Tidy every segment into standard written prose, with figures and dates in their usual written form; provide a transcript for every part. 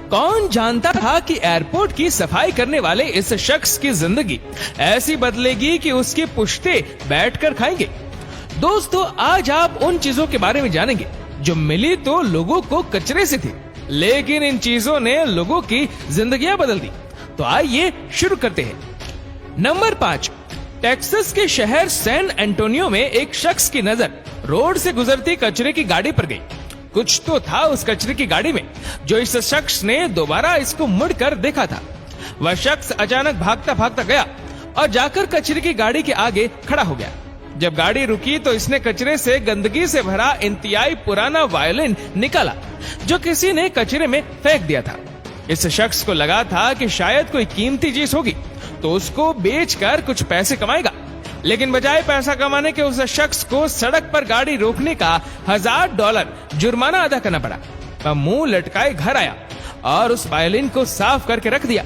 कौन जानता था कि एयरपोर्ट की सफाई करने वाले इस शख्स की जिंदगी ऐसी बदलेगी कि उसके पुश्ते बैठकर खाएंगे। दोस्तों, आज आप उन चीजों के बारे में जानेंगे जो मिली तो लोगों को कचरे से थी, लेकिन इन चीजों ने लोगों की जिंदगियां बदल दी। तो आइए शुरू करते हैं। नंबर 5, टेक्सास के शहर सैन एंटोनियो में एक शख्स की नजर रोड से गुजरती कचरे की गाड़ी पर गई। कुछ तो था उस कचरे की गाड़ी में जो इस शख्स ने दोबारा इसको मुड़कर देखा था। वह शख्स अचानक भागता भागता गया और जाकर कचरे की गाड़ी के आगे खड़ा हो गया। जब गाड़ी रुकी तो इसने कचरे से गंदगी से भरा इंतहाई पुराना वायलिन निकाला जो किसी ने कचरे में फेंक दिया था। इस शख्स को लगा था कि शायद कोई कीमती चीज होगी तो उसको बेचकर कुछ पैसे कमाएगा, लेकिन बजाय पैसा कमाने के उस शख्स को सड़क पर गाड़ी रोकने का $1000 जुर्माना अदा करना पड़ा। वह मुंह लटकाए घर आया और उस वायलिन को साफ करके रख दिया।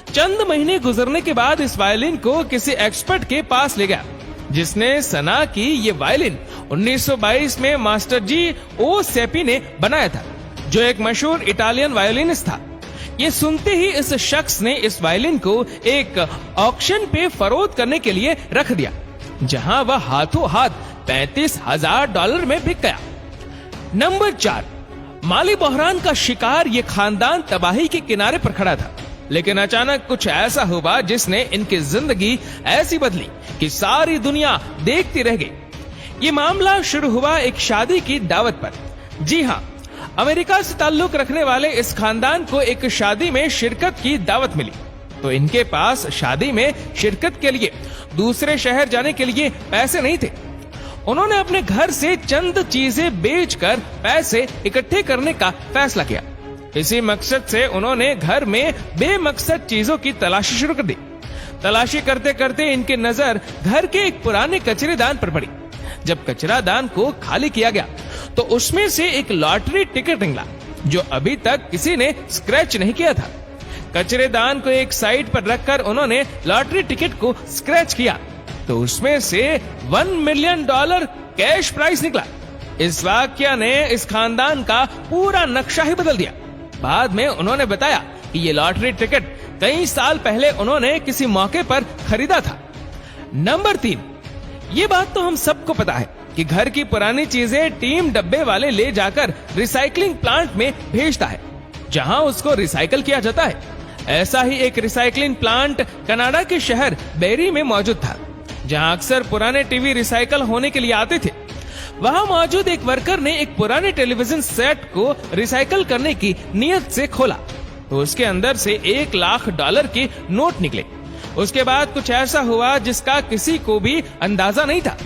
चंद महीने गुजरने के बाद इस वायलिन को किसी एक्सपर्ट के पास ले गया जिसने सना की ये वायलिन 1922 में मास्टर जी ओ सेपी ने बनाया था, जो एक मशहूर इटालियन वायलिनिस्ट था। ये सुनते ही इस शख्स ने इस वायलिन को एक ऑक्शन पे फरोख्त करने के लिए रख दिया, जहां वह हाथों हाथ $35,000 में बिक गया। नंबर 4, माली बहरान का शिकार ये खानदान तबाही के किनारे पर खड़ा था, लेकिन अचानक कुछ ऐसा हुआ जिसने इनकी जिंदगी ऐसी बदली कि सारी दुनिया देखती रह गई। ये मामला शुरू हुआ एक शादी की दावत पर। जी हाँ, अमेरिका से ताल्लुक रखने वाले इस खानदान को एक शादी में शिरकत की दावत मिली, तो इनके पास शादी में शिरकत के लिए दूसरे शहर जाने के लिए पैसे नहीं थे। उन्होंने अपने घर से चंद चीजें बेचकर पैसे इकट्ठे करने का फैसला किया। इसी मकसद से उन्होंने घर में बेमकसद चीजों की तलाशी शुरू कर दी। तलाशी करते करते इनकी नजर घर के एक पुराने कचरेदान पर पड़ी। जब कचरादान को खाली किया गया तो उसमें से एक लॉटरी टिकट निकला जो अभी तक किसी ने स्क्रैच नहीं किया था। कचरेदान को एक साइड पर रखकर उन्होंने लॉटरी टिकट को स्क्रैच किया तो उसमें से $1 मिलियन कैश प्राइस निकला। इस वाकया ने इस खानदान का पूरा नक्शा ही बदल दिया। बाद में उन्होंने बताया कि ये लॉटरी टिकट कई साल पहले उन्होंने किसी मौके पर खरीदा था। नंबर 3, ये बात तो हम सबको पता है कि घर की पुरानी चीजें टीम डब्बे वाले ले जाकर रिसाइकलिंग प्लांट में भेजता है, जहां उसको रिसाइकल किया जाता है। ऐसा ही एक रिसाइकलिंग प्लांट कनाडा के शहर बेरी में मौजूद था, जहां अक्सर पुराने टीवी रिसाइकल होने के लिए आते थे। वहां मौजूद एक वर्कर ने एक पुराने टेलीविजन सेट को रिसाइकल करने की नियत से खोला तो उसके अंदर से $1 लाख के नोट निकले। उसके बाद कुछ ऐसा हुआ जिसका किसी को भी अंदाजा नहीं था।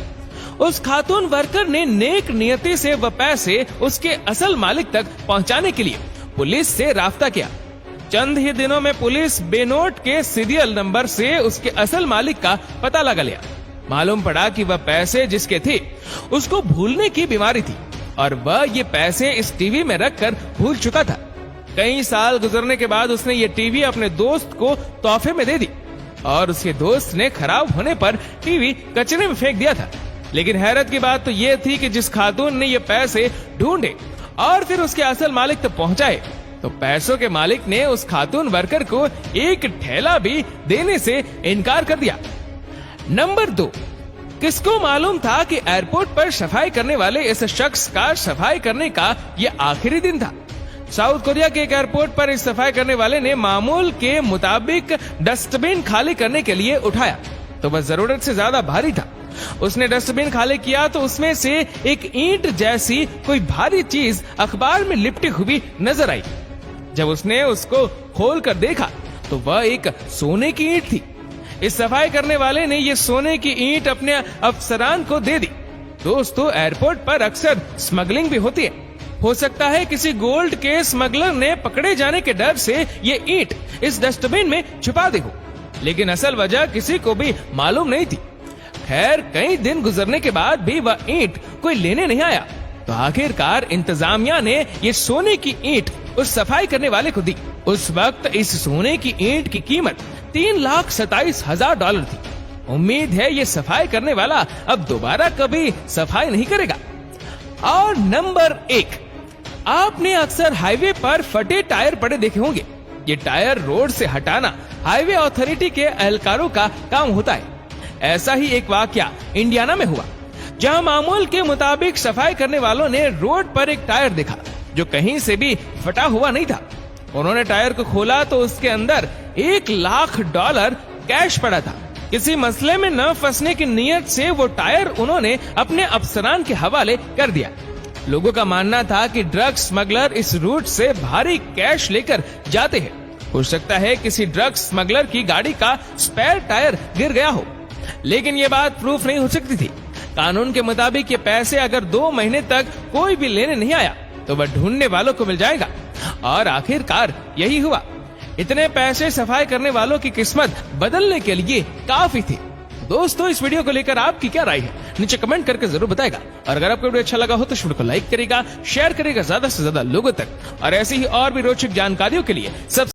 उस खातून वर्कर ने नेक नियति से वह पैसे उसके असल मालिक तक पहुंचाने के लिए पुलिस से राब्ता किया। चंद ही दिनों में पुलिस बेनोट के सीरियल नंबर से उसके असल मालिक का पता लगा लिया। मालूम पड़ा कि वह पैसे जिसके थे उसको भूलने की बीमारी थी और वह ये पैसे इस टीवी में रखकर भूल चुका था। कई साल गुजरने के बाद उसने ये टीवी अपने दोस्त को तोहफे में दे दी और उसके दोस्त ने खराब होने पर टीवी कचरे में फेंक दिया था। लेकिन हैरत की बात तो ये थी कि जिस खातून ने ये पैसे ढूंढे और फिर उसके असल मालिक तक पहुंचाए तो पैसों के मालिक ने उस खातून वर्कर को एक ठेला भी देने से इनकार कर दिया। नंबर 2, किसको मालूम था कि एयरपोर्ट पर सफाई करने वाले इस शख्स का सफाई करने का ये आखिरी दिन था। साउथ कोरिया के एक एयरपोर्ट पर इस सफाई करने वाले ने मामूल के मुताबिक डस्टबिन खाली करने के लिए उठाया तो वह जरूरत से ज्यादा भारी था। उसने डस्टबिन खाली किया तो उसमें से एक ईंट जैसी कोई भारी चीज अखबार में लिपटी हुई नजर आई। जब उसने उसको खोल कर देखा तो वह एक सोने की ईंट थी। इस सफाई करने वाले ने ये सोने की ईंट अपने अफसरान को दे दी। दोस्तों, एयरपोर्ट पर अक्सर स्मगलिंग भी होती है। हो सकता है किसी गोल्ड के स्मगलर ने पकड़े जाने के डर से ये ईंट इस डस्टबिन में छुपा दी हो, लेकिन असल वजह किसी को भी मालूम नहीं थी। खैर, कई दिन गुजरने के बाद भी वह ईंट कोई लेने नहीं आया तो आखिरकार इंतजामिया ने ये सोने की ईंट उस सफाई करने वाले को दी। उस वक्त इस सोने की ईंट की कीमत $3,27,000 थी। उम्मीद है ये सफाई करने वाला अब दोबारा कभी सफाई नहीं करेगा। और नंबर 1, आपने अक्सर हाईवे पर फटे टायर पड़े देखे होंगे। ये टायर रोड से हटाना हाईवे अथॉरिटी के एहलकारों का काम होता है। ऐसा ही एक वाकया इंडियाना में हुआ, जहां मामूल के मुताबिक सफाई करने वालों ने रोड पर एक टायर देखा जो कहीं से भी फटा हुआ नहीं था। उन्होंने टायर को खोला तो उसके अंदर $1 लाख कैश पड़ा था। किसी मसले में न फंसने की नीयत से वो टायर उन्होंने अपने अफसरान के हवाले कर दिया। लोगों का मानना था कि ड्रग स्मगलर इस रूट से भारी कैश लेकर जाते हैं। हो सकता है किसी ड्रग स्मगलर की गाड़ी का स्पेयर टायर गिर गया हो, लेकिन ये बात प्रूफ नहीं हो सकती थी। कानून के मुताबिक ये पैसे अगर 2 महीने तक कोई भी लेने नहीं आया तो वह ढूंढने वालों को मिल जाएगा। और आखिरकार यही हुआ। इतने पैसे सफाई करने वालों की किस्मत बदलने के लिए काफी थी। दोस्तों, इस वीडियो को लेकर आपकी क्या राय है, नीचे कमेंट करके जरूर बताएगा। और अगर आपको वीडियो अच्छा लगा हो तो इस वीडियो को लाइक करेगा, शेयर करेगा ज्यादा से ज्यादा लोगों तक। और ऐसी ही और भी रोचक जानकारियों के लिए